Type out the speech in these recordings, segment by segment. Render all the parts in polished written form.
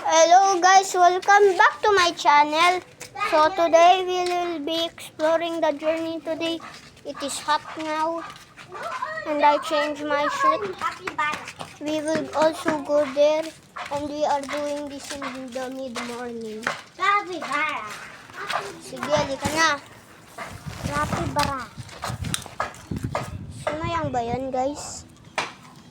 Hello guys, welcome back to my channel. So today we will be exploring the journey today. It is hot now and I changed my shirt. We will also go there and we are doing this in the mid-morning. Sige, halika na. Sumayang ba yan guys?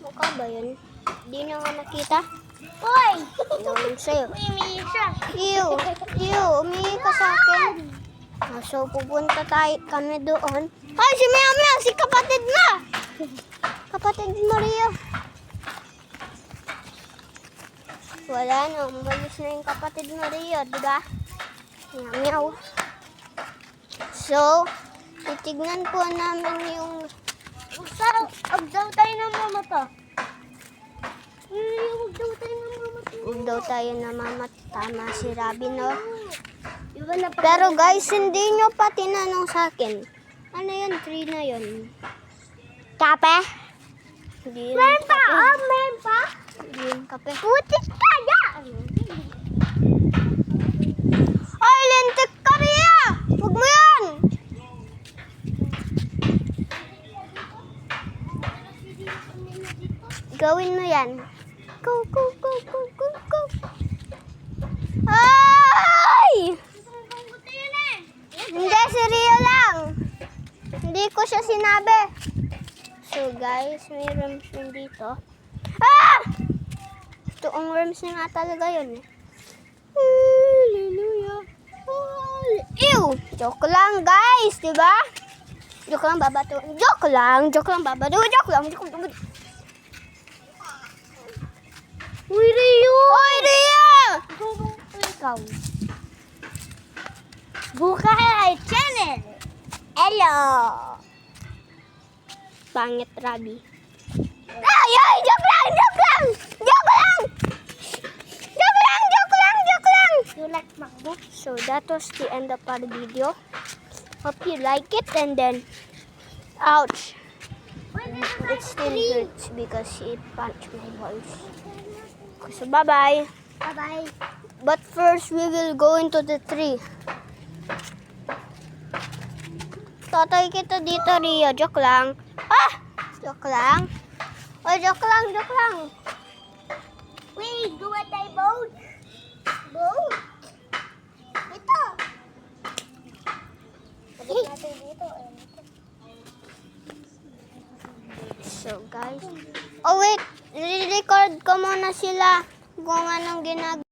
Mukha ba yan? Hindi na nga makita. Hoy! Yung sa'yo. Umiiyak siya. Umihi ka sa akin. So, pupunta kami doon. Ay, si Mia, si kapatid na! Kapatid ni Maria. Wala na, umalis na yung kapatid ni Maria, diba? Mia. So, titignan po namin yung... Huwag tayo ng mama to. Huwag daw tayo namamat. Tama si Robin, no? Diba na Pero guys, hindi nyo pa tinanong sa akin. Ano yun? 3 na yun. Kape? Hindi yun Meron pa! kape. Meron pa! Hindi yun kape. Putis kaya! Ay, lentik ka Ria! Huwag mo yan! Gawin mo yan. Go. Ay! Hindi, si Rio lang. Hindi ko siya sinabi. So guys, may worms yun dito. Ah! Ito ang worms na nga talaga yun. Hallelujah. Ew! Joke lang guys, diba? Joke lang babato. Joke lang babato. Joke lang. Uy, Rio! Hoy, Rio! Ikaw. Bukay channel! Hello! Pangit, Rabi. Ay! Joke lang! You like MacBook? So that was the end of our video. Hope you like it and then... Ouch! It still hurts because it punched my balls. So bye-bye. Bye-bye. But first, we will go into the tree. Tatay kita dito, Rio. Joke lang. Ah! Joke lang. Oh, joke lang. Wait, duwa tayo boat? Boat? Ito. Pagod natin dito. So, guys. Oh, wait. Re-record ko muna sila kung anong ginagawa.